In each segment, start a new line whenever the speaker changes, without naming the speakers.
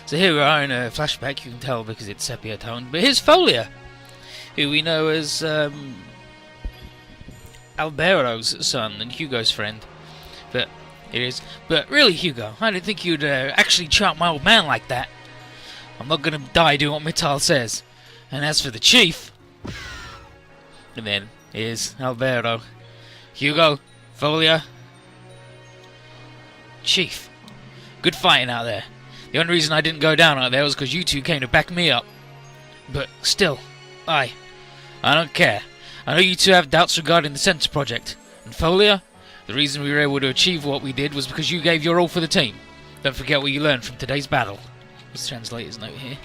So here we are in a flashback, you can tell because it's sepia toned, but here's Folia, who we know as Albero's son and Hugo's friend. But it is. But really, Hugo, I didn't think you'd actually chop my old man like that. I'm not gonna die doing what Mittal says. And as for the chief, and then here's Albero, Hugo, Folia, Chief. Good fighting out there. The only reason I didn't go down out there was because you two came to back me up. But still, I don't care. I know you two have doubts regarding the Census Project. And Folia, the reason we were able to achieve what we did was because you gave your all for the team. Don't forget what you learned from today's battle. Let's translate his note here.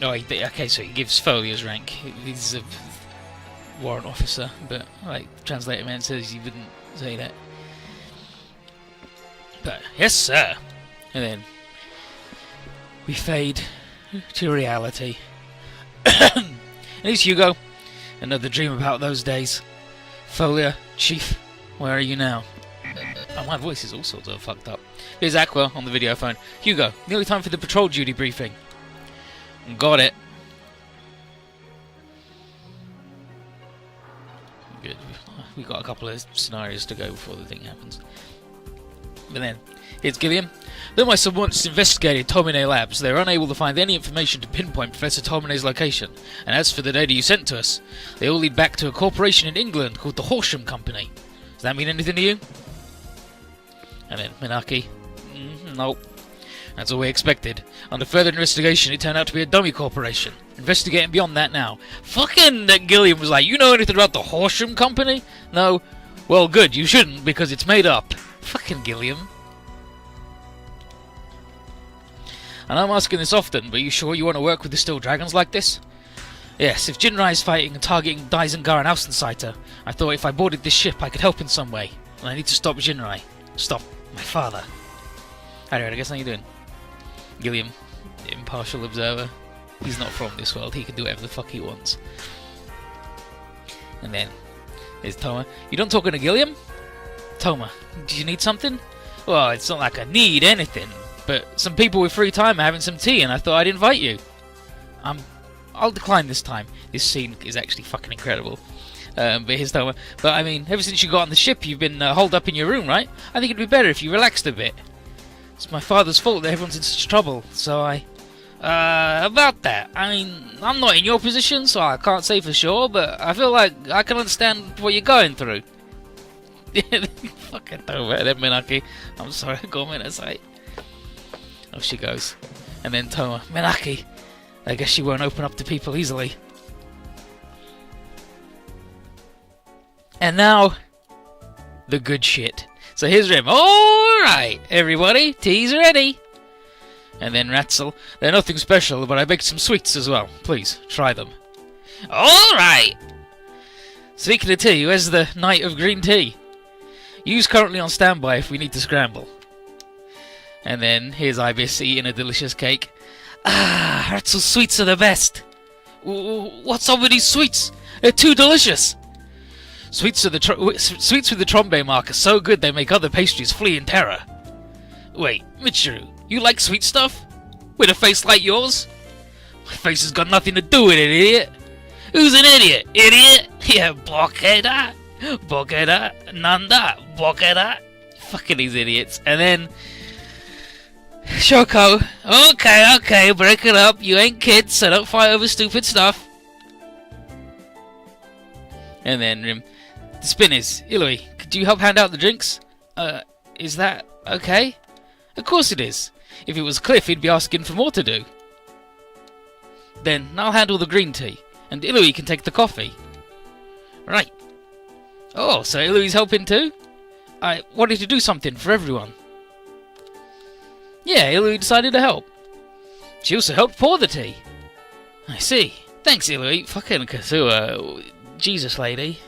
Oh, okay, so he gives Folia's rank. He's a warrant officer, but like translator man says he wouldn't say that. But yes, sir. And then we fade to reality. And here's Hugo. Another dream about those days. Folia, Chief, where are you now? Oh, my voice is all sorts of fucked up. Here's Aqua on the video phone. Hugo, nearly time for the patrol duty briefing. Got it. Good. We've got a couple of scenarios to go before the thing happens. But then, here's Gilliam. Though my subordinates investigated Tomine Labs, they were unable to find any information to pinpoint Professor Tomine's location. And as for the data you sent to us, they all lead back to a corporation in England called the Horsham Company. Does that mean anything to you? And then, Minaki. Nope. That's all we expected. Under further investigation, it turned out to be a dummy corporation. Investigating beyond that now. Fucking Gilliam was like, you know anything about the Horsham Company? No? Well, good, you shouldn't, because it's made up. Fucking Gilliam. And I'm asking this often, but you sure you want to work with the Steel Dragons like this? Yes, if Jinrai is fighting and targeting Daizengar and Außenseiter, I thought if I boarded this ship I could help in some way. And I need to stop Jinrai. Stop my father. Alright, I guess how you doing? Gilliam, impartial observer. He's not from this world, he can do whatever the fuck he wants. And then, there's Toma. You done talking to Gilliam? Toma, do you need something? Well, it's not like I need anything, but some people with free time are having some tea and I thought I'd invite you. I'll decline this time. This scene is actually fucking incredible. But here's Toma. But I mean, ever since you got on the ship, you've been holed up in your room, right? I think it'd be better if you relaxed a bit. It's my father's fault that everyone's in such trouble, so about that, I mean, I'm not in your position, so I can't say for sure, but I feel like I can understand what you're going through. Fucking Toma, then Minaki. I'm sorry, I got a say. Off she goes. And then Toma, Minaki. I guess she won't open up to people easily. And now, the good shit. So here's Rim. Alright, everybody, tea's ready. And then Ratzel. They're nothing special, but I baked some sweets as well. Please, try them. Alright! Speaking of tea, where's the Knight of Green Tea? You's currently on standby if we need to scramble. And then here's Ibis eating a delicious cake. Ah, Ratzel's sweets are the best. What's up with these sweets? They're too delicious. Sweets with the Trombe mark are so good they make other pastries flee in terror. Wait, Michiru, you like sweet stuff? With a face like yours? My face has got nothing to do with it, idiot. Who's an idiot? Idiot? Yeah, bokeda. Bokeda. Nanda. Bokeda. Fucking these idiots. And then Shoko. Okay, break it up. You ain't kids, so don't fight over stupid stuff. And then Rim. The spin is, Ilui, could you help hand out the drinks? Is that okay? Of course it is. If it was Cliff, he'd be asking for more to do. Then I'll handle the green tea, and Ilui can take the coffee. Right. Oh, so Ilui's helping too? I wanted to do something for everyone. Yeah, Ilui decided to help. She also helped pour the tea. I see. Thanks, Ilui. Fucking Kasua. Jesus, lady.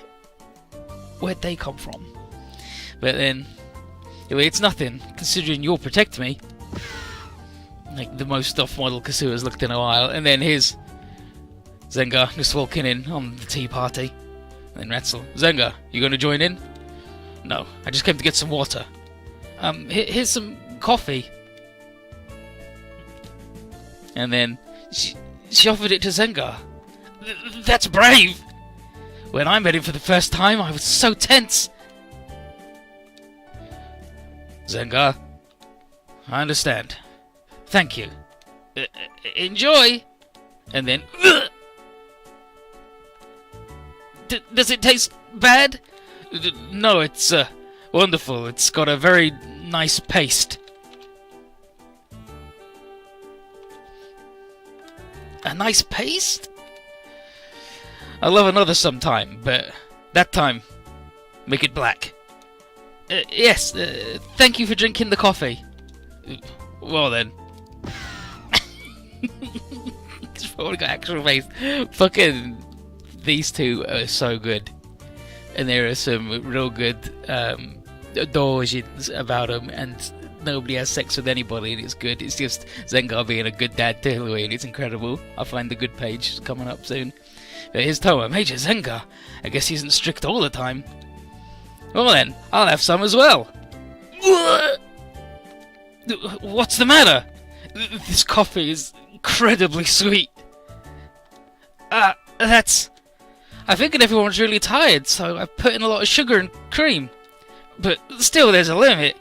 Where'd they come from? But then, it's nothing, considering you'll protect me. Like the most off-model Kasua's looked in a while. And then here's Zengar just walking in on the tea party. Then Ratzel, Zenga, you going to join in? No, I just came to get some water. Here's some coffee. And then she offered it to Zenga. That's brave! When I met him for the first time, I was so tense. Zenga, I understand. Thank you. Enjoy! And then... does it taste bad? No, it's wonderful. It's got a very nice paste. A nice paste? I'll love another sometime, but that time, make it black. Yes, thank you for drinking the coffee. Well then. He's probably got actual face. Fucking these two are so good. And there are some real good doujins about them, and nobody has sex with anybody, and it's good. It's just Zengar being a good dad to Hilary, and it's incredible. I'll find the good page coming up soon. But here's Toa, Major Zengar. I guess he isn't strict all the time. Well then, I'll have some as well. What's the matter? This coffee is incredibly sweet. I figured everyone's really tired, so I put in a lot of sugar and cream. But still, there's a limit.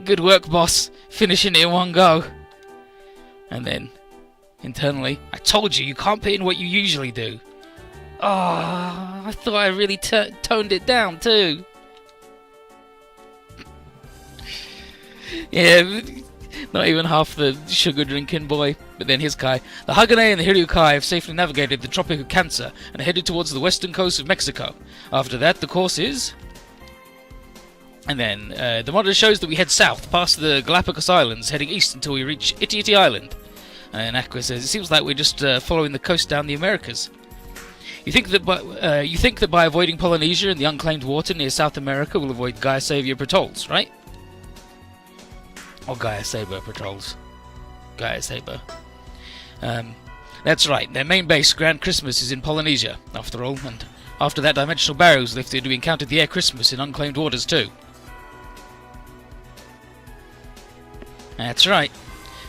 Good work, boss. Finishing it in one go. And then, internally, I told you can't put in what you usually do. Oh, I thought I really toned it down, too. Yeah, not even half the sugar drinking boy. But then here's Kai. The Hagane and the Hiryukai have safely navigated the Tropic of Cancer and are headed towards the western coast of Mexico. After that, the course is... And then, the monitor shows that we head south, past the Galapagos Islands, heading east until we reach Iti Iti Island. And Aqua says, it seems like we're just following the coast down the Americas. You think that by avoiding Polynesia and the unclaimed water near South America, we'll avoid Gaia Savior patrols, right? Or Gaia Saber patrols. Gaia Saber. That's right, their main base, Grand Christmas, is in Polynesia, after all, and after that dimensional barrier was lifted, we encountered the Air Christmas in unclaimed waters too. That's right.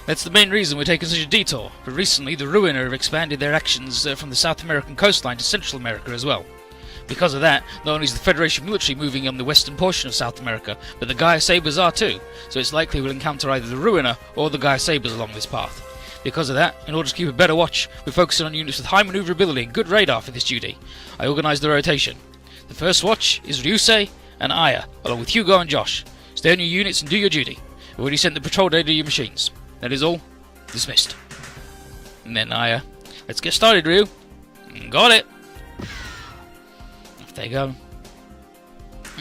That's the main reason we're taking such a detour, but recently the Ruiner have expanded their actions from the South American coastline to Central America as well. Because of that, not only is the Federation military moving on the western portion of South America, but the Gaia Sabers are too, so it's likely we'll encounter either the Ruiner or the Gaia Sabers along this path. Because of that, in order to keep a better watch, we're focusing on units with high maneuverability and good radar for this duty. I organised the rotation. The first watch is Ryusei and Aya, along with Hugo and Josh. Stay on your units and do your duty. We've already sent the patrol data to your machines. That is all. Dismissed. And then Aya, let's get started, Ryu. Got it. Off they go.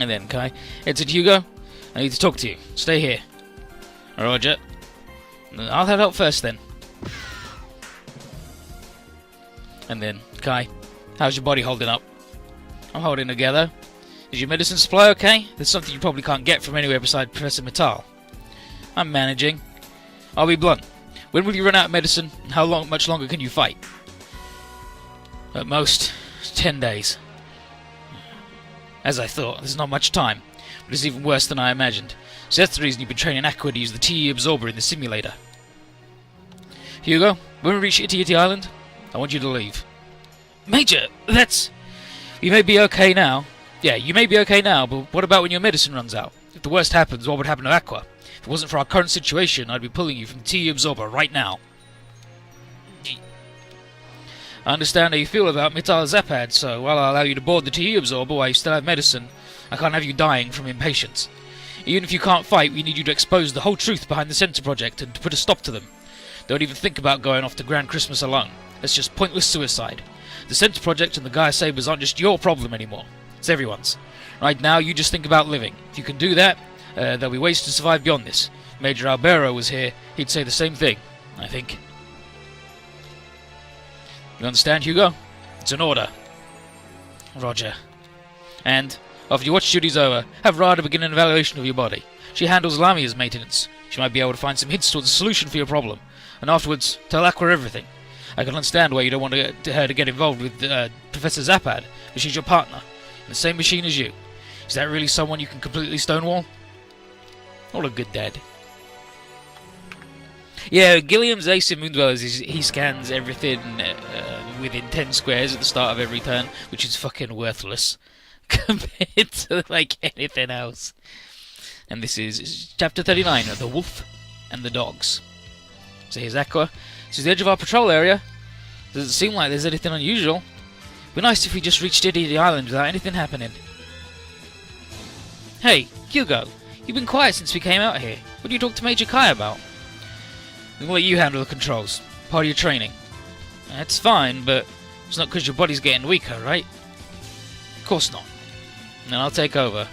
And then Kai, heads to Hugo. I need to talk to you. Stay here. Roger. I'll head out first then. And then Kai, how's your body holding up? I'm holding together. Is your medicine supply okay? There's something you probably can't get from anywhere beside Professor Mittal. I'm managing. I'll be blunt. When will you run out of medicine, and how much longer can you fight? At most, 10 days. As I thought, there's not much time, but it's even worse than I imagined. So that's the reason you've been training Aqua to use the TE absorber in the simulator. Hugo, when we reach Iti Iti Island, I want you to leave. Major, that's... You may be okay now. Yeah, you may be okay now, but what about when your medicine runs out? If the worst happens, what would happen to Aqua? If it wasn't for our current situation, I'd be pulling you from the TE absorber right now. I understand how you feel about Mittal Zapad, so while I'll allow you to board the TE absorber while you still have medicine, I can't have you dying from impatience. Even if you can't fight, we need you to expose the whole truth behind the Center Project and to put a stop to them. Don't even think about going off to Grand Christmas alone. That's just pointless suicide. The Center Project and the Gaia Sabers aren't just your problem anymore. It's everyone's. Right now, you just think about living. If you can do that, there'll be ways to survive beyond this. Major Albero was here, he'd say the same thing, I think. You understand, Hugo? It's an order. Roger. And, after your watch duty's over, have Rada begin an evaluation of your body. She handles Lamia's maintenance. She might be able to find some hints towards a solution for your problem. And afterwards, tell Aqua everything. I can understand why you don't want her to get involved with Professor Zapad, but she's your partner. The same machine as you. Is that really someone you can completely stonewall? What a good dad. Yeah, Gilliam's ace in Moondwellers is he scans everything within 10 squares at the start of every turn, which is fucking worthless compared to like anything else. And this is chapter 39 of The Wolf and the Dogs. So here's Aqua. This is the edge of our patrol area. Doesn't seem like there's anything unusual. It'd be nice if we just reached Diddy Island without anything happening. Hey, Hugo, you've been quiet since we came out here. What do you talk to Major Kai about? I'm gonna let you handle the controls. Part of your training. That's fine, but it's not because your body's getting weaker, right? Of course not. Then I'll take over.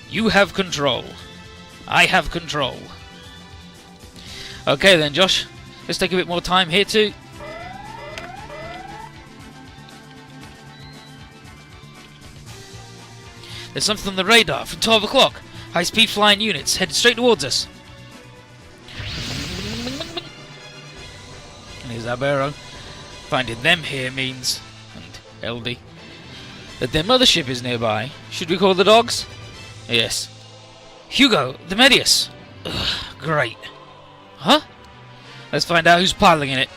You have control. I have control. Okay then, Josh. Let's take a bit more time here too. There's something on the radar from 12 o'clock. High-speed flying units headed straight towards us. And here's Albero. Finding them here means, and LD, that their mothership is nearby. Should we call the dogs? Yes. Hugo, the Medius. Ugh, great. Huh? Let's find out who's piloting it.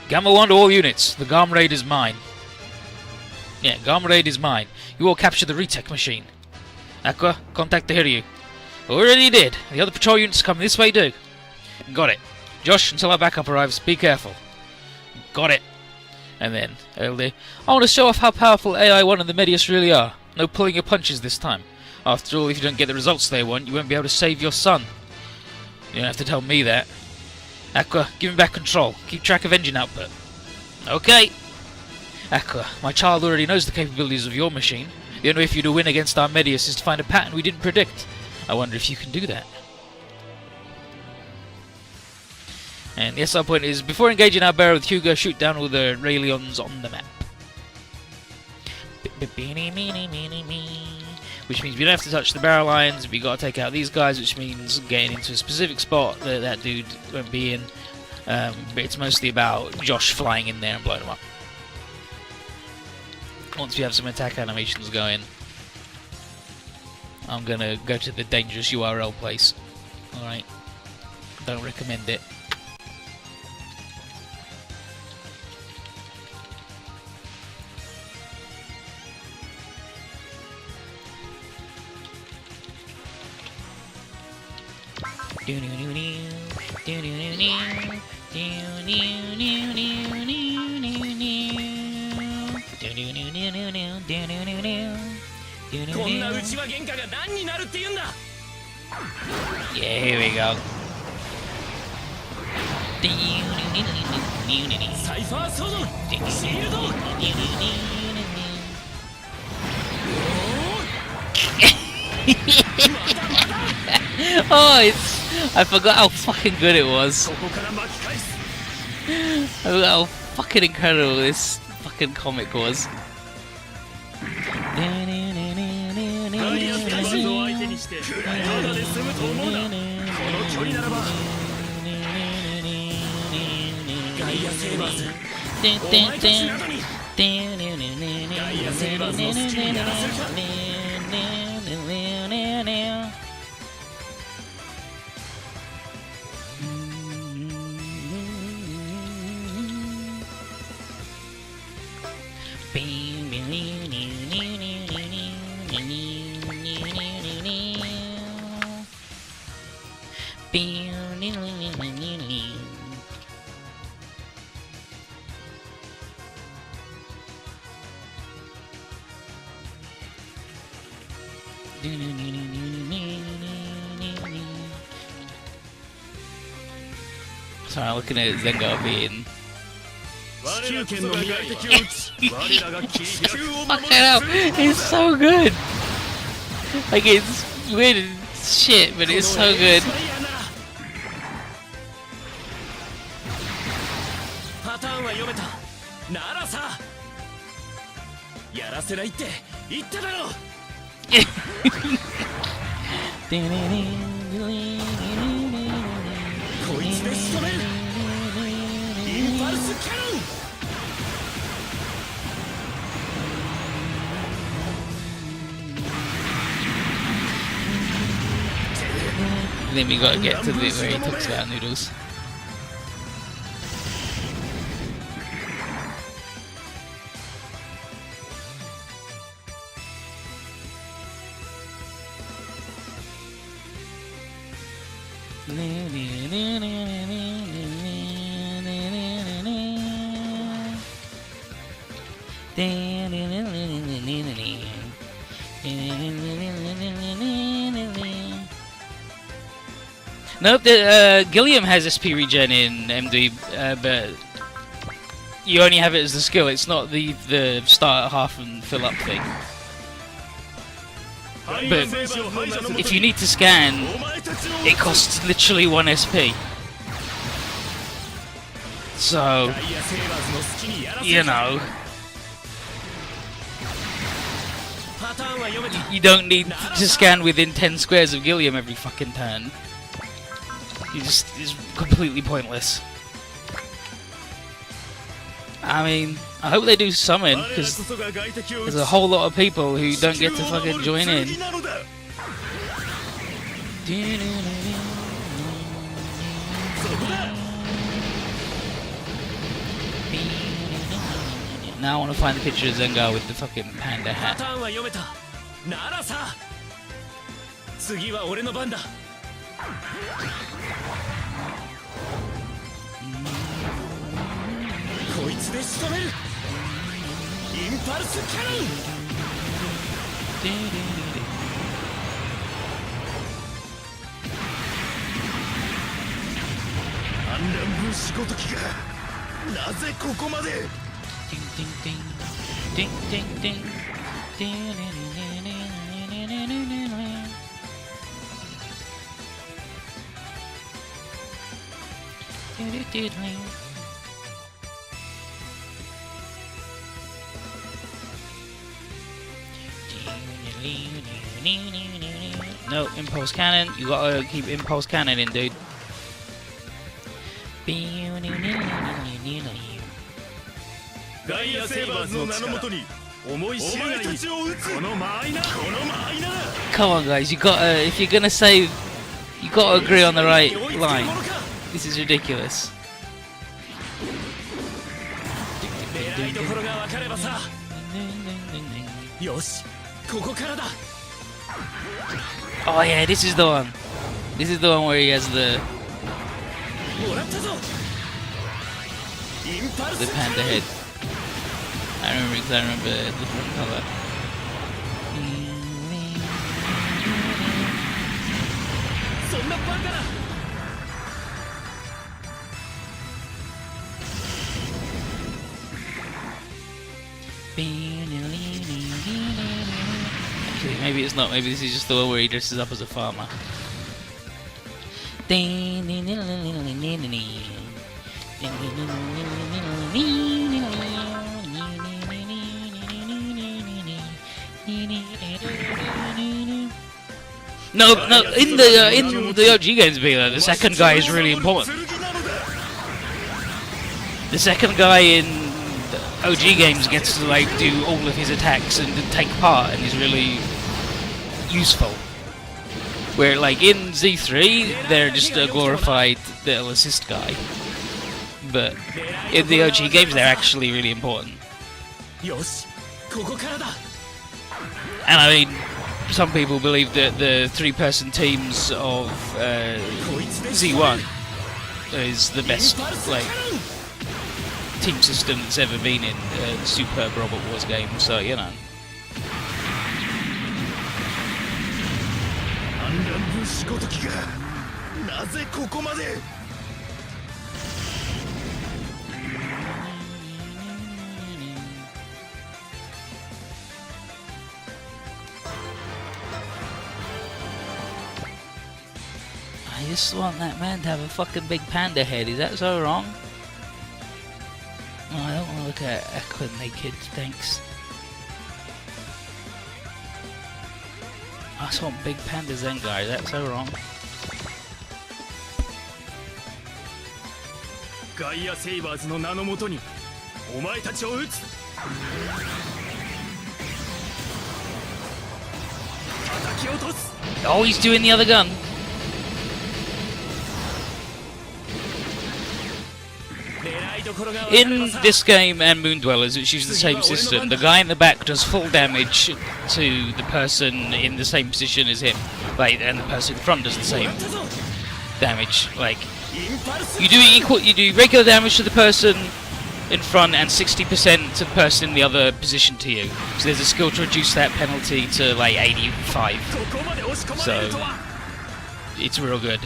Gamma 1 to all units. The Garm Raid is mine. Yeah, Garm Raid is mine. You all capture the retech machine. Aqua, contact the Hiryu. Already did. The other patrol units coming this way do. Got it. Josh, until our backup arrives, be careful. Got it. And then, LD, I want to show off how powerful AI-1 and the Medius really are. No pulling your punches this time. After all, if you don't get the results they want, you won't be able to save your son. You don't have to tell me that. Aqua, give me back control. Keep track of engine output. Okay. Aqua, my child already knows the capabilities of your machine. The only way for you to win against our Medius is to find a pattern we didn't predict. I wonder if you can do that. And the SR point is, before engaging our barrel with Hugo, shoot down all the Raelions on the map. Which means we don't have to touch the barrel lines, we got to take out these guys, which means getting into a specific spot that that dude won't be in. But it's mostly about Josh flying in there and blowing them up. Once we have some attack animations going, I'm gonna go to the dangerous URL place. Alright. Don't recommend it. Yeah, here we go. Oh, I forgot how fucking good it was. I forgot how fucking incredible this fucking comic was. Sorry, I'm looking at Zenga being... Fuck hell, it's so good! Like, it's weird and shit, but it's so good. Then we gotta get to the bit where he talks about noodles. Nope, Gilliam has SP regen in MD, but you only have it as the skill, it's not the start at half and fill up thing. But if you need to scan, it costs literally 1 SP. So, you know, you don't need to scan within 10 squares of Gilliam every fucking turn. It's completely pointless. I mean, I hope they do summon, because there's a whole lot of people who don't get to fucking join in. Now I want to find the picture of Zengar with the fucking panda hat. No, impulse cannon. You gotta keep impulse cannon in, dude. Come on, guys. You gotta. If you're gonna say, you gotta agree on the right line. This is ridiculous. Oh yeah, this is the one. This is the one where he has the panda head. I remember because I remember the different color. Actually, maybe it's not. Maybe this is just the one where he dresses up as a farmer. No, in the OG games, the second guy is really important. The second guy in OG games gets to like do all of his attacks and take part, and is really useful. Where like in Z3, they're just a glorified little assist guy, but in the OG games, they're actually really important. And I mean, some people believe that the three-person teams of Z1 is the best like team system that's ever been in a superb Robot Wars game. So you know. I just want that man to have a fucking big panda head. Is that so wrong? Oh, I don't want to look at Aqua naked, thanks. I just want big panda Zengar. Is that so wrong? Gaia Sabers no nano moto ni omae tachi o utsu. Oh, he's doing the other gun. In this game and Moon Dwellers, which uses the same system, the guy in the back does full damage to the person in the same position as him, like, and the person in front does the same damage. Like, you do regular damage to the person in front and 60% to the person in the other position to you. So there's a skill to reduce that penalty to like 85. So it's real good.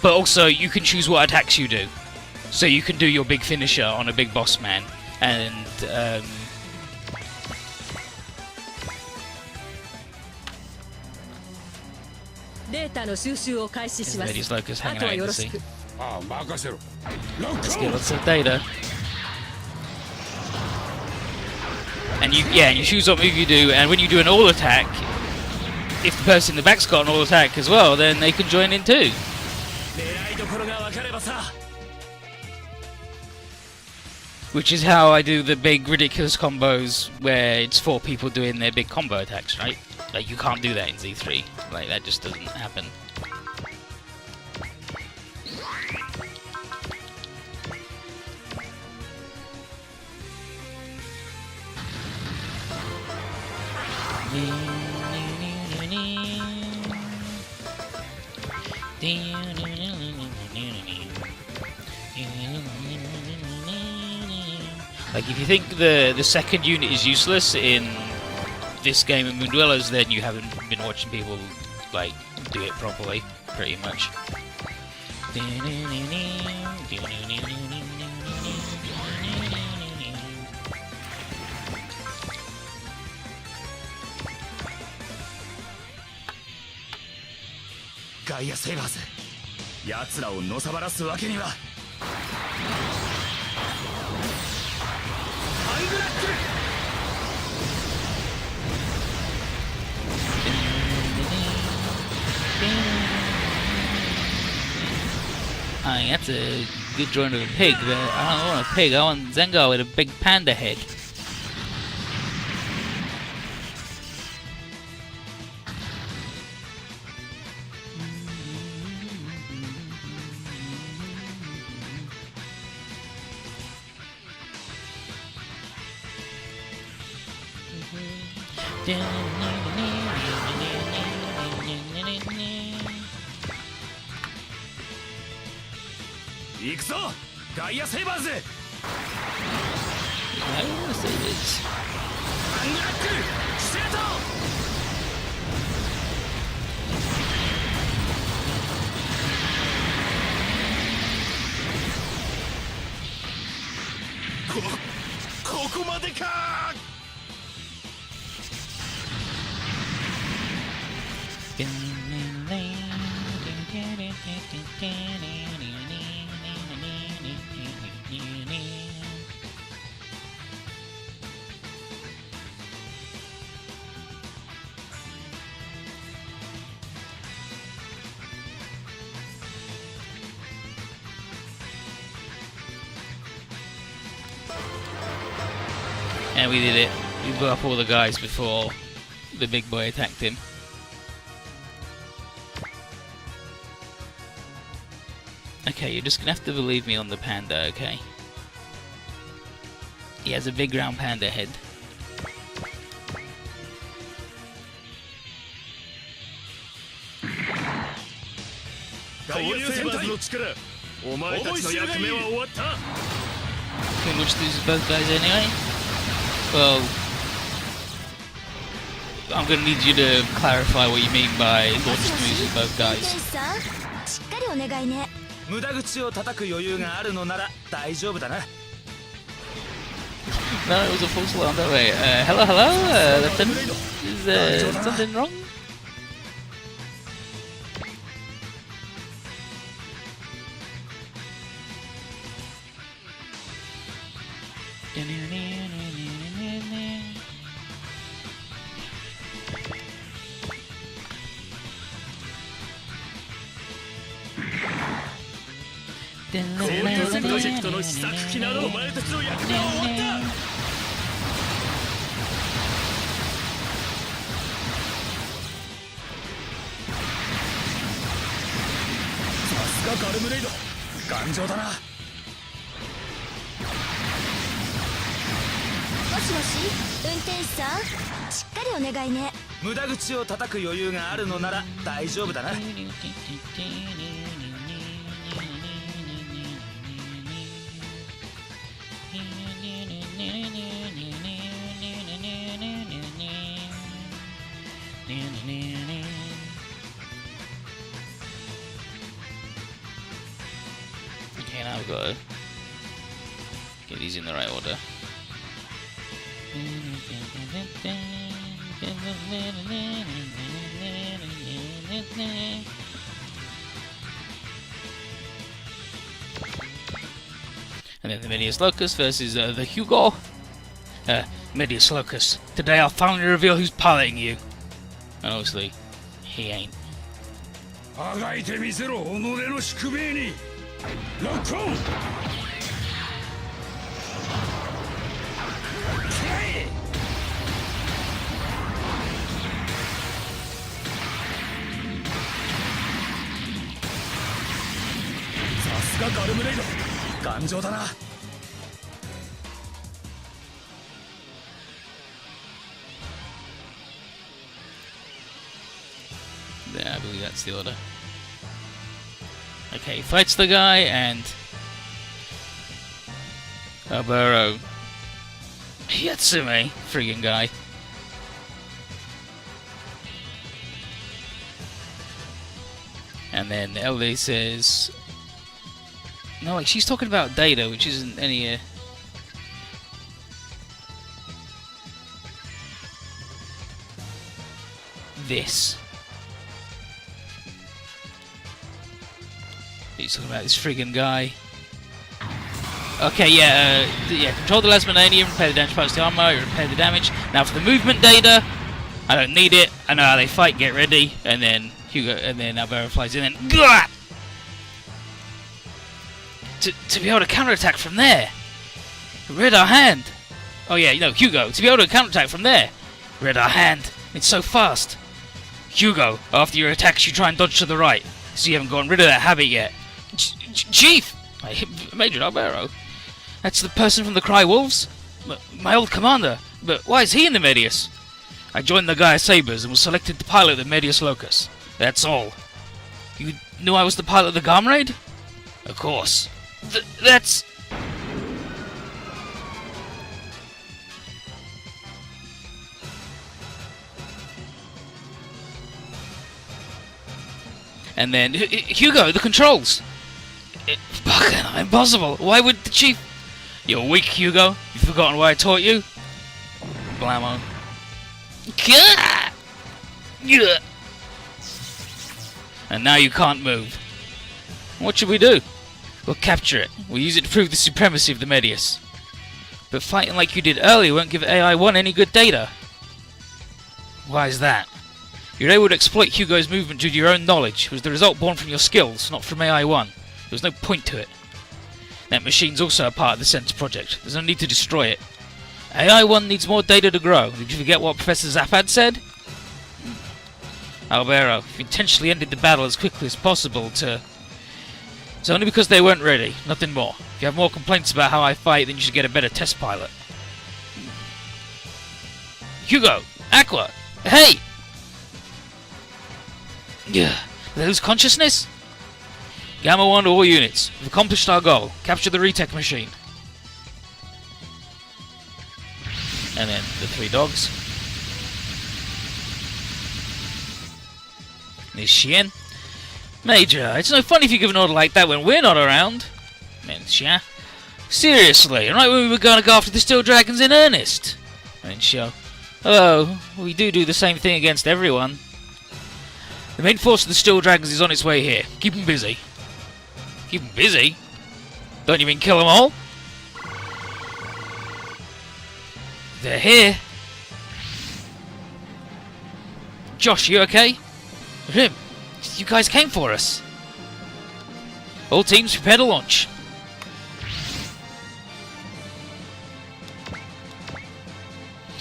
But also you can choose what attacks you do. So you can do your big finisher on a big boss man, and Ladies Locust hanging out in the sea. Let's get lots of data. And you choose what move you do, and when you do an all attack, if the person in the back's got an all attack as well, then they can join in too. Which is how I do the big ridiculous combos where it's 4 people doing their big combo attacks, right? Like, you can't do that in Z3. Like, that just doesn't happen. Like, if you think the second unit is useless in this game of Moon Dwellers, then you haven't been watching people, like, do it properly, pretty much.
Gaia Sabers, 奴らをのさばらすわけには。
That's a good drawing of a pig, but I don't want a pig, I want Zengar with a big panda head.
Gaia Sabers!
Gaia Sabers. And we did it. We blew up all the guys before the big boy attacked him. Okay, you're just gonna have to believe me on the panda, okay? He has a big round panda head. Can we watch these both guys anyway? Well, I'm gonna need you to clarify what you mean by launch the moves with both guys. No, it was a false alarm, don't worry. Hello, Lieutenant? Is something wrong?
すがガルムレイド頑丈だな。
もしもし運転手さん、しっかりお願いね。
無駄口を叩く余裕があるのなら大丈夫だな。
Okay, now we've got to get these in the right order. And then the Medius Locus versus the Hugo. Medius Locus. Today I'll finally reveal who's piloting you. And obviously, he ain't.
あがいてみせろ己の宿命に。ロックオン。さすがガルムレイド頑丈だな。
Yeah, I believe that's the order. Okay, he fights the guy and Albero Yatsume, friggin' guy. And then LD says no, like she's talking about data, which isn't any this. He's talking about this friggin' guy. Okay, yeah, control the Lasmananium, repair the damage parts to the armor, repair the damage. Now for the movement data, I don't need it. I know how they fight, get ready. And then Hugo, and then Albero flies in and GAH! To be able to counterattack from there. Read our hand. Oh yeah, Hugo, to be able to counterattack from there. Read our hand. It's so fast. Hugo, after your attacks you try and dodge to the right. So you haven't gotten rid of that habit yet. Chief! Major Albero. That's the person from the Cry Wolves? My old commander. But why is he in the Medius? I joined the Gaia Sabres and was selected to pilot the Medius Locus. That's all. You knew I was the pilot of the Garm Raid? Of course. That's... And then, Hugo, the controls! Fucking impossible! Why would the chief... You're weak, Hugo. You've forgotten what I taught you? Blammo. And now you can't move. What should we do? We'll capture it. We'll use it to prove the supremacy of the Medius. But fighting like you did earlier won't give AI-1 any good data. Why is that? You're able to exploit Hugo's movement due to your own knowledge. It was the result born from your skills, not from AI-1. There was no point to it. That machine's also a part of the Center project. There's no need to destroy it. AI-1 needs more data to grow. Did you forget what Professor Zaphad said? Albero, you intentionally ended the battle as quickly as possible to... It's only because they weren't ready, nothing more. If you have more complaints about how I fight, then you should get a better test pilot. Hugo! Aqua! Hey! Yeah. Did they lose consciousness? Gamma 1 to all units. We've accomplished our goal. Capture the retech machine. And then the 3 dogs. There's Shien. Major, it's no fun if you give an order like that when we're not around. And Xia. Seriously, right when we were going to go after the Steel Dragons in earnest. And Xiao. Oh, we do the same thing against everyone. The main force of the Steel Dragons is on its way here. Keep them busy. Keep them busy? Don't you mean kill them all? They're here. Josh, you okay? Him. You guys came for us. All teams prepare to launch.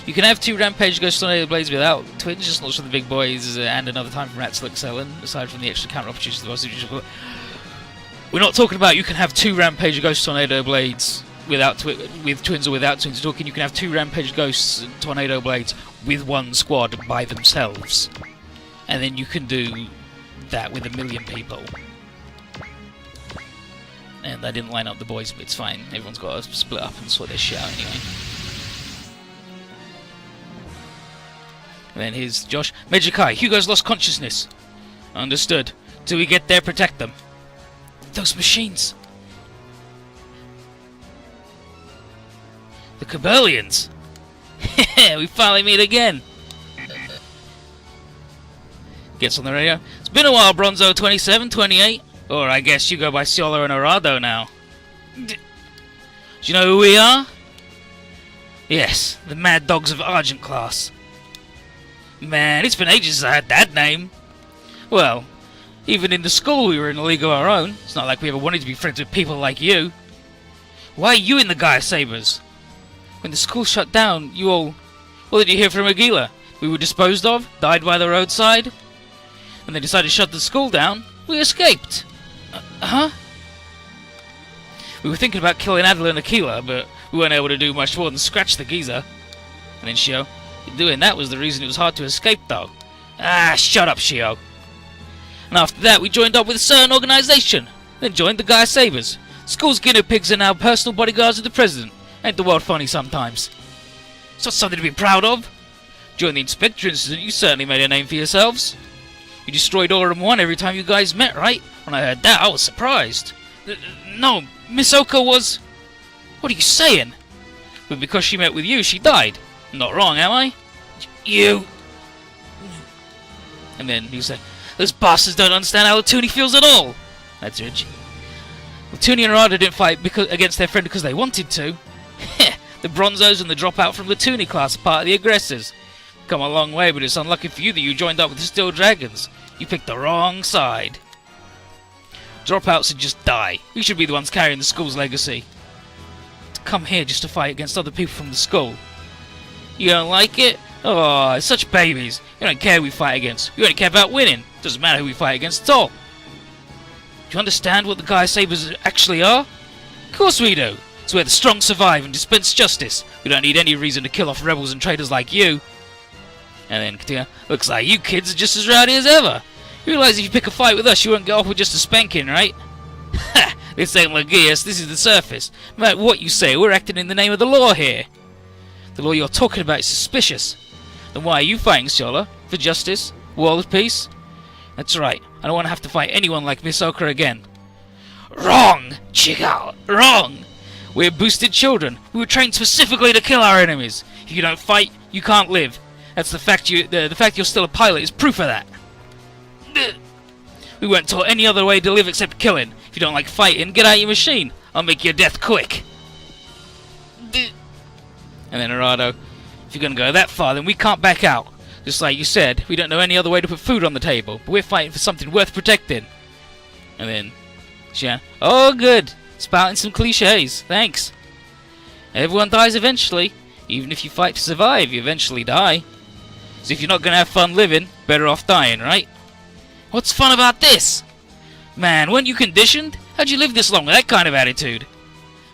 You can have 2 Rampage Ghost Tornado Blades without twins, just launch for the big boys and another time from Ratzel Excellent, aside from the extra counter opportunities. We're not talking about you can have 2 Rampage Ghost Tornado Blades with twins or without twins. We're talking you can have 2 Rampage Ghost Tornado Blades with 1 squad by themselves. And then you can do that with 1,000,000 people. And I didn't line up the boys, but it's fine. Everyone's got to split up and sort their shit out anyway. And then here's Josh. Major Kai, Hugo's lost consciousness. Understood. Till we get there, protect them. Those machines. The Cabellians. We finally meet again. Gets on the radio. It's been a while, Bronzo 27, 28. Or I guess you go by Ciola and Arado now. Do you know who we are? Yes, the Mad Dogs of Argent Class. Man, it's been ages since I had that name. Well, even in the school we were in a league of our own. It's not like we ever wanted to be friends with people like you. Why are you in the Gaia Sabers? When the school shut down, you all... What did you hear from Aguila? We were disposed of? Died by the roadside? When they decided to shut the school down, we escaped. Huh? We were thinking about killing Adela and Aquila, but we weren't able to do much more than scratch the geezer. And then Shio, doing that was the reason it was hard to escape, though. Ah, shut up, Shio. And after that, we joined up with a certain organisation, then joined the Gaia Sabers. School's guinea pigs are now personal bodyguards of the president. Ain't the world funny sometimes? It's not something to be proud of. During the Inspector incident, you certainly made a name for yourselves. You destroyed Aurum 1 every time you guys met, right? When I heard that, I was surprised. No, Miss Oka was... What are you saying? But because she met with you, she died. I'm not wrong, am I? You... And then he said, those bastards don't understand how Toonie feels at all. That's rich. Well, Toonie and Arada didn't fight against their friend because they wanted to. The Bronzos and the dropout from the Toonie class are part of the aggressors. Come a long way, but it's unlucky for you that you joined up with the Steel Dragons. You picked the wrong side. Dropouts should just die. We should be the ones carrying the school's legacy. To come here just to fight against other people from the school. You don't like it? Oh, it's such babies. You don't care who we fight against. You only care about winning. Doesn't matter who we fight against at all. Do you understand what the Gaia Sabers actually are? Of course we do. It's where the strong survive and dispense justice. We don't need any reason to kill off rebels and traitors like you. And then Katia, looks like you kids are just as rowdy as ever. You realise if you pick a fight with us, you won't get off with just a spanking, right? Ha! This ain't Lagias, this is the surface. No matter what you say, we're acting in the name of the law here. The law you're talking about is suspicious. Then why are you fighting, Ciola? For justice? World peace? That's right. I don't want to have to fight anyone like Miss Oka again. Wrong! Chica! Wrong! We're boosted children. We were trained specifically to kill our enemies. If you don't fight, you can't live. That's the fact you're still a pilot is proof of that. We weren't taught any other way to live except killing. If you don't like fighting, get out your machine. I'll make your death quick. And then Arado, if you're going to go that far, then we can't back out. Just like you said, we don't know any other way to put food on the table, but we're fighting for something worth protecting. And then Xian, oh good, spouting some cliches, thanks. Everyone dies eventually. Even if you fight to survive, you eventually die. So if you're not going to have fun living, better off dying, right? What's fun about this? Man, weren't you conditioned? How'd you live this long with that kind of attitude?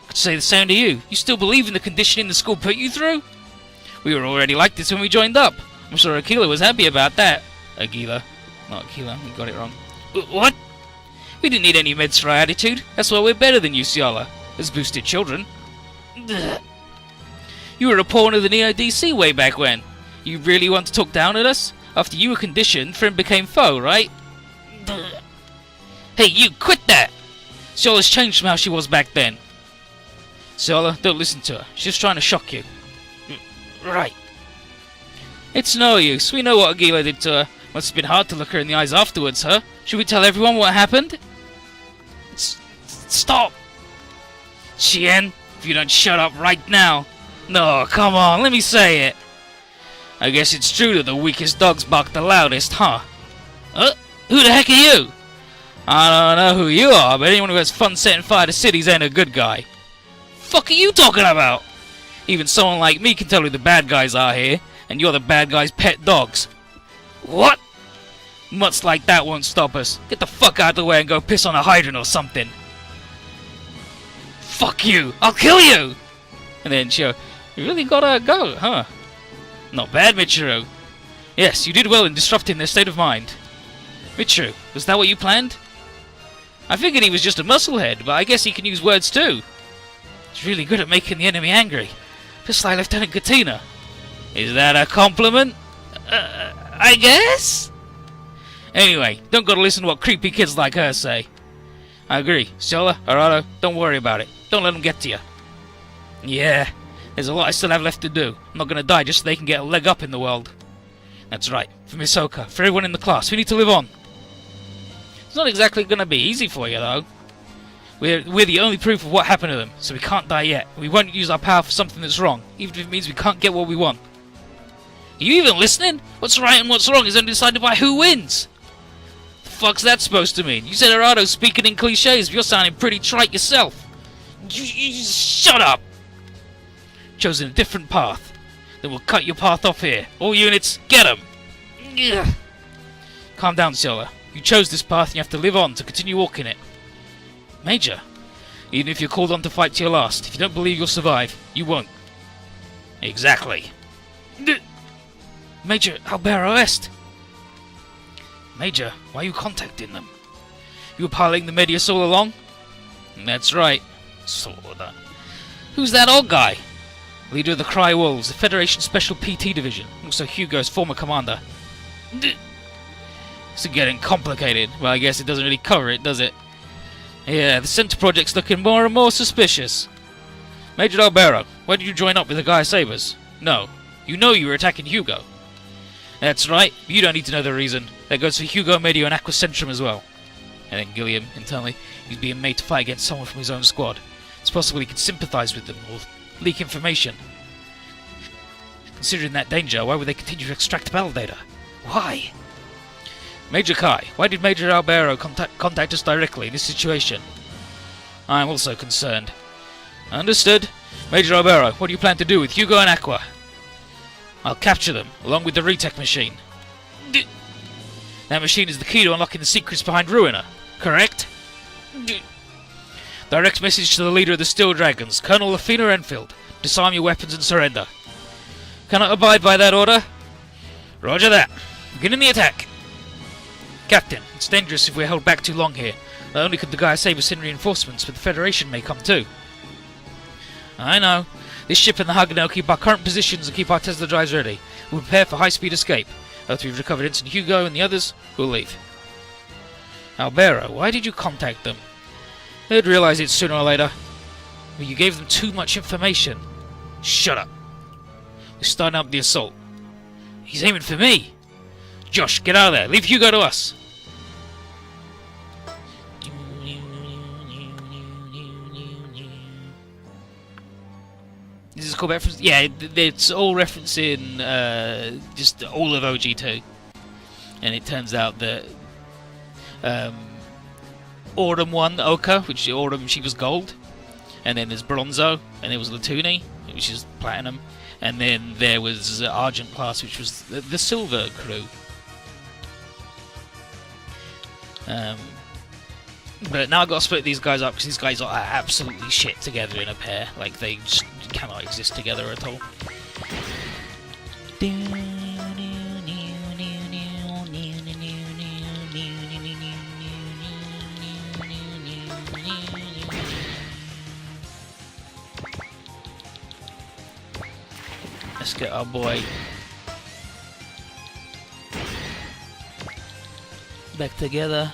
I could say the same to you. You still believe in the conditioning the school put you through? We were already like this when we joined up. I'm sure Aquila was happy about that. Aguila. Not Aquila, you got it wrong. What? We didn't need any meds for our attitude. That's why we're better than you, Ciola. As boosted children. You were a pawn of the Neo-DC way back when. You really want to talk down at us? After you were conditioned, friend became foe, right? Hey, you, quit that! Ciola's changed from how she was back then. Ciola, don't listen to her. She's just trying to shock you. Right. It's no use. We know what Aguila did to her. Must have been hard to look her in the eyes afterwards, huh? Should we tell everyone what happened? Stop! Chien, if you don't shut up right now. No, come on, let me say it. I guess it's true that the weakest dogs bark the loudest, huh? Who the heck are you? I don't know who you are, but anyone who has fun setting fire to cities ain't a good guy. Fuck are you talking about? Even someone like me can tell who the bad guys are here, and you're the bad guy's pet dogs. What? Mutts like that won't stop us. Get the fuck out of the way and go piss on a hydrant or something. Fuck you! I'll kill you! And then Shio, you really gotta go, huh? Not bad, Michiru. Yes, you did well in disrupting their state of mind. Michiru, was that what you planned? I figured he was just a musclehead, but I guess he can use words too. He's really good at making the enemy angry. Just like Lieutenant Katina. Is that a compliment? I guess? Anyway, don't gotta listen to what creepy kids like her say. I agree. Sola, Arado, don't worry about it. Don't let them get to you. Yeah, there's a lot I still have left to do. I'm not gonna die just so they can get a leg up in the world. That's right. For Misoka, for everyone in the class, we need to live on. It's not exactly gonna be easy for you, though. We're the only proof of what happened to them, so we can't die yet. We won't use our power for something that's wrong, even if it means we can't get what we want. Are you even listening? What's right and what's wrong is only decided by who wins. The fuck's that supposed to mean? You said Arado's speaking in cliches, but you're sounding pretty trite yourself. Shut up! Chosen a different path. Then we'll cut your path off here. All units, get 'em! Calm down, Sola. You chose this path and you have to live on to continue walking it. Major, even if you're called on to fight to your last, if you don't believe you'll survive, you won't. Exactly. Major, Albero Est! Major, why are you contacting them? You were piloting the Medius all along? That's right. Sorta. Who's that old guy? Leader of the Cry Wolves, the Federation Special PT Division. Also Hugo's former commander. It's getting complicated. Well, I guess it doesn't really cover it, does it? Yeah, the Center Project's looking more and more suspicious. Major Albero, why did you join up with the Gaia Sabers? No. You know you were attacking Hugo. That's right. You don't need to know the reason. That goes for Hugo, Medio, and Aquacentrum as well. And then Gilliam, internally, he's being made to fight against someone from his own squad. It's possible he could sympathize with them, or leak information. Considering that danger, why would they continue to extract battle data? Why? Major Kai, why did Major Albero contact us directly in this situation? I'm also concerned. Understood. Major Albero, what do you plan to do with Hugo and Aqua? I'll capture them, along with the Retech machine. That machine is the key to unlocking the secrets behind Ruiner, correct? Direct message to the leader of the Steel Dragons, Colonel Athena Enfield. Disarm your weapons and surrender. Cannot abide by that order? Roger that. Beginning the attack. Captain, it's dangerous if we're held back too long here. Not only could the Gaia Saber send reinforcements, but the Federation may come too. I know. This ship and the Hagen will keep our current positions and keep our Tesla drives ready. We'll prepare for high-speed escape. After we've recovered Ensign Hugo and the others, we'll leave. Albero, why did you contact them? They'd realise it sooner or later. But you gave them too much information. Shut up. We're starting up the assault. He's aiming for me. Josh, get out of there. Leave Hugo to us. This is a callback reference. Yeah, it's all referencing just all of OG2. And it turns out that Autumn won Oka, which Autumn, she was gold. And then there's Bronzo, and there was Latuni, which is platinum. And then there was Argent class, which was the silver crew. But now I've got to split these guys up because these guys are absolutely shit together in a pair. Like, they just cannot exist together at all. Let's get our boy back together.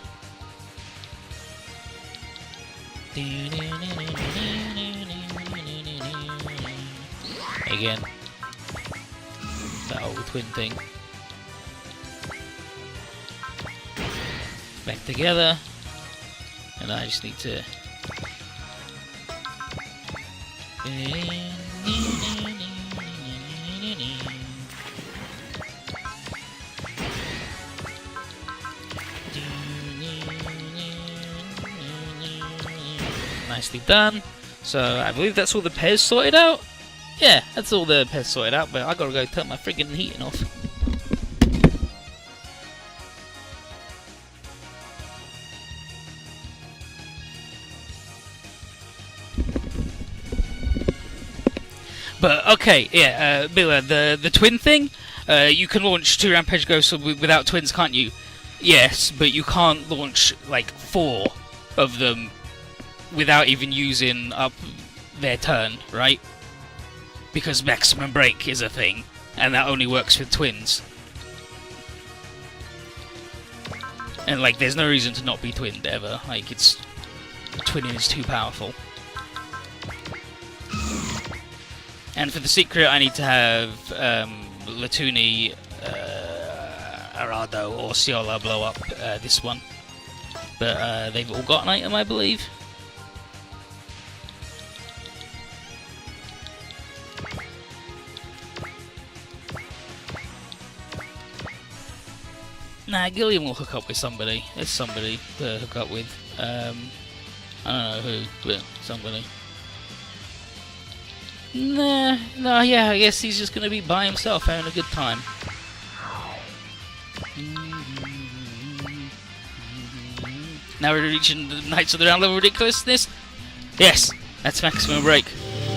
Again, that old twin thing. Back together, and I just need to. Nicely done. So I believe that's all the pairs sorted out. Yeah, that's all the pairs sorted out, but I gotta go turn my friggin' heating off. But okay, yeah, Miller, the twin thing, you can launch 2 Rampage Ghosts without twins, can't you? Yes, but you can't launch like 4 of them without even using up their turn, right? Because maximum break is a thing, and that only works with twins. And like, there's no reason to not be twinned ever. Like, twinning is too powerful. And for the secret, I need to have Latuni, Arado, or Ciola blow up this one. But they've all got an item, I believe. Nah, Gilliam will hook up with somebody. There's somebody to hook up with. I don't know who, but somebody. No, yeah, I guess he's just gonna be by himself having a good time. Now we're reaching the Knights of the Round level ridiculousness. Yes, that's maximum break.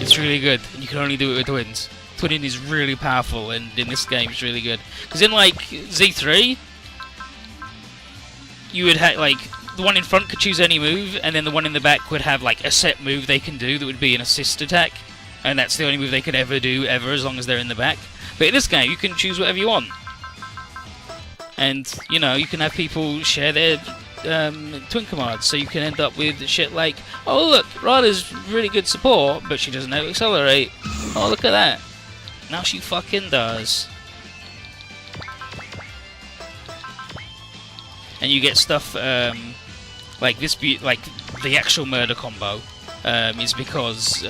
It's really good, and you can only do it with twins. Twinning is really powerful, and in this game it's really good. Because in like Z3, you would have like the one in front could choose any move, and then the one in the back would have like a set move they can do that would be an assist attack, and that's the only move they could ever do as long as they're in the back. But in this game, you can choose whatever you want, and you know you can have people share their twin commands, so you can end up with shit like, oh look, Rada's really good support, but she doesn't know accelerate. Oh look at that, now she fucking does. And you get stuff like this, like the actual murder combo is because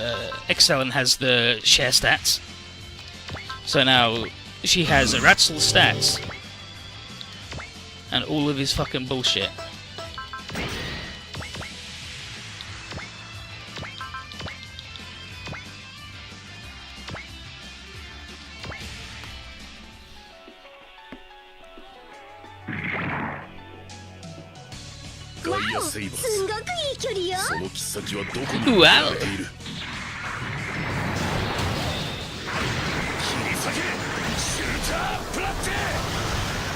Excellent has the share stats. So now she has Ratzel's stats and all of his fucking bullshit. Wow.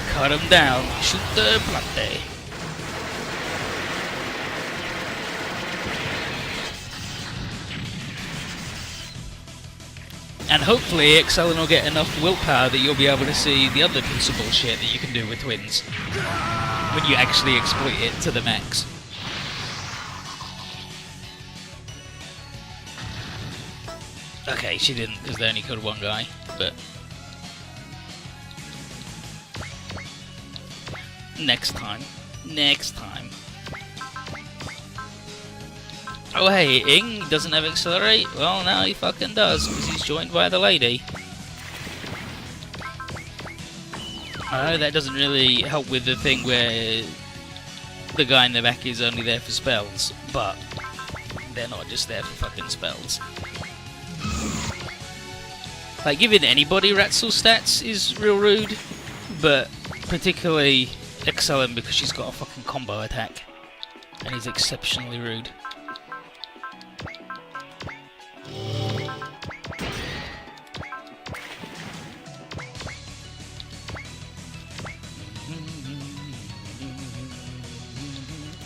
Cut him down. Shoot the platte. And hopefully Excellent will get enough willpower that you'll be able to see the other piece of bullshit that you can do with twins when you actually exploit it to the max. Okay, she didn't because they only killed one guy, but next time. Next time. Oh hey, Ing doesn't have accelerate? Well now he fucking does, because he's joined by the lady. I know that doesn't really help with the thing where the guy in the back is only there for spells, but they're not just there for fucking spells. Like, giving anybody Ratzel stats is real rude, but particularly Excellent because she's got a fucking combo attack, and he's exceptionally rude.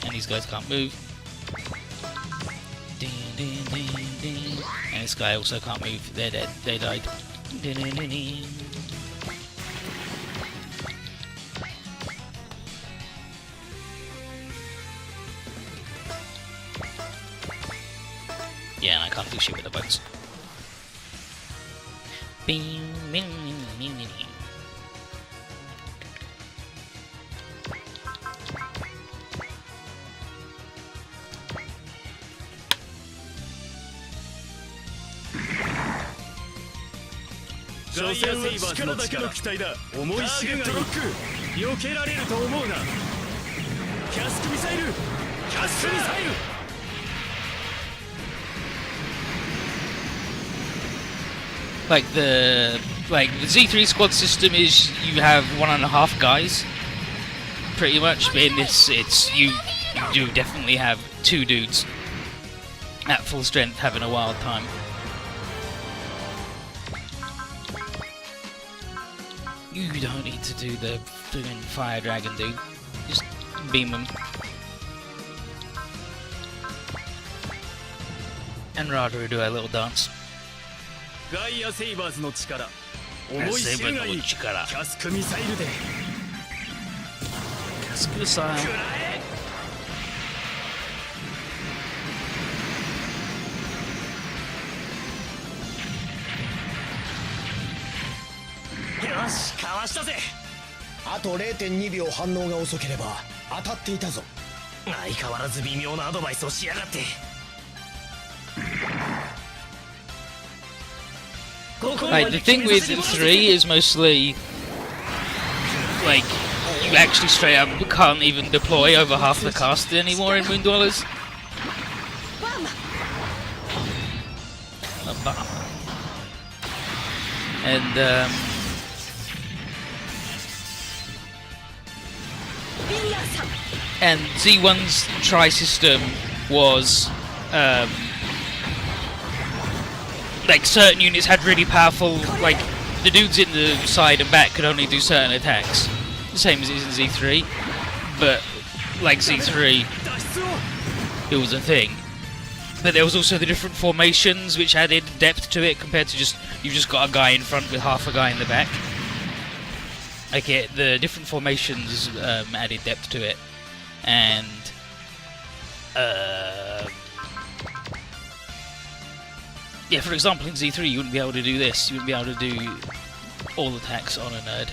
And these guys can't move. Ding, ding, ding, ding. And this guy also can't move. They're dead. They died. Ding, ding, ding, ding. Yeah, and I can't do shit with the bugs. Bing, bing, bing, bing, bing. Like the Z3 squad system is you have 1.5 guys, pretty much. But in this, you do definitely have 2 dudes at full strength having a wild time. You don't need to do the friggin' fire dragon, dude. Just beam him. And Radaru do a little dance.
ガイアセイバーズの力
Saber
重い汁がいい
の力。
キャスクミサイルで
That's good style.
食らえよしかわしたぜ
あと 0.2 秒反応が遅ければ当たっていたぞ。
相変わらず微妙なアドバイスをしやがって
Like, the thing with 3 is mostly, like, you actually straight up can't even deploy over half the cast anymore in Moon Dwellers. A bomb. And, and Z1's tri-system was, like, certain units had really powerful, like, the dudes in the side and back could only do certain attacks. The same as it is in Z3. But, like Z3, it was a thing. But there was also the different formations which added depth to it compared to just, you've just got a guy in front with half a guy in the back. Like, the different formations added depth to it. And, yeah, for example, in Z3 you wouldn't be able to do this. You wouldn't be able to do all attacks on a nerd.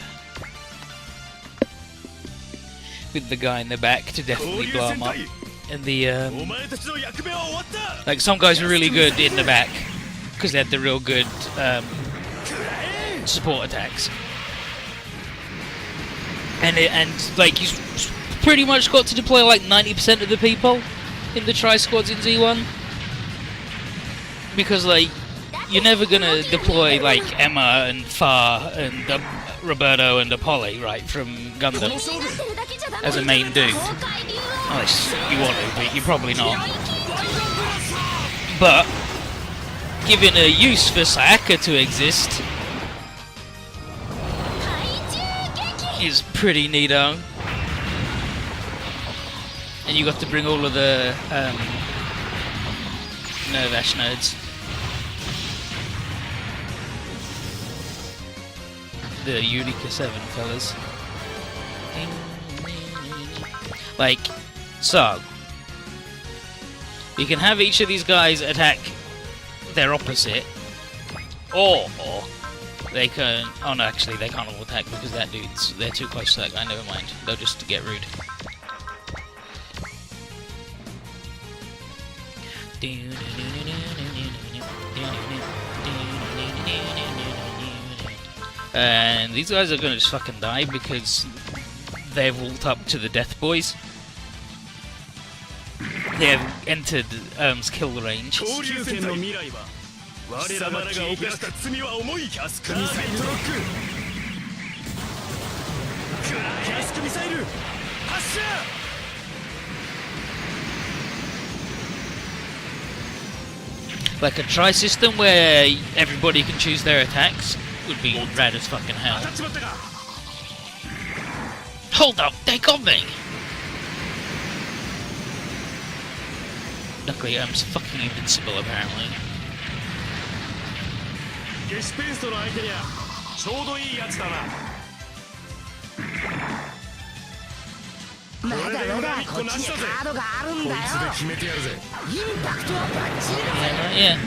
With the guy in the back to definitely blow him up. And the, like, some guys were really good in the back, because they had the real good support attacks. And like, you pretty much got to deploy like 90% of the people in the tri-squads in Z1. Because, like, you're never gonna deploy, like, Emma and Far and Roberto and Apolly, right, from Gundam as a main dude. Unless you want to, but you're probably not. But, given a use for Sayaka to exist is pretty neato. And you got to bring all of the Nervash nerds. The Eureka 7 fellas. Like, so you can have each of these guys attack their opposite, or they can, oh no, actually they can't all attack because that dude's, they're too close to that guy, never mind, they'll just get rude. And these guys are gonna just fucking die because they've walked up to the Death Boys. They have entered kill range.
潮流圏の未来は我らが犯した罪は重いキャスクミサイルロックキャスクミサイル発射
Like a tri-system where everybody can choose their attacks would be rad as fucking hell. Hold up, they got me! Luckily, I'm fucking invincible apparently.
ゲシュペーストの相手にはちょうどいいやつだな
まだまだこっちにカードがあるんだよ。
こいつで決めてやるぜ
インパクトはバッチリだぜ。
Yeah.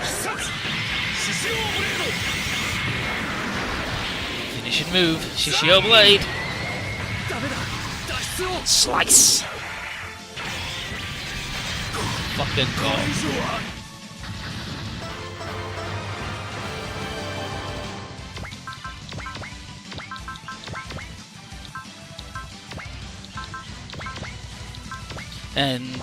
必殺獅子王ブレード
Finishing move, Shishio Blade.
ダメだ脱出を
Slice! Fucking go.
以上は
And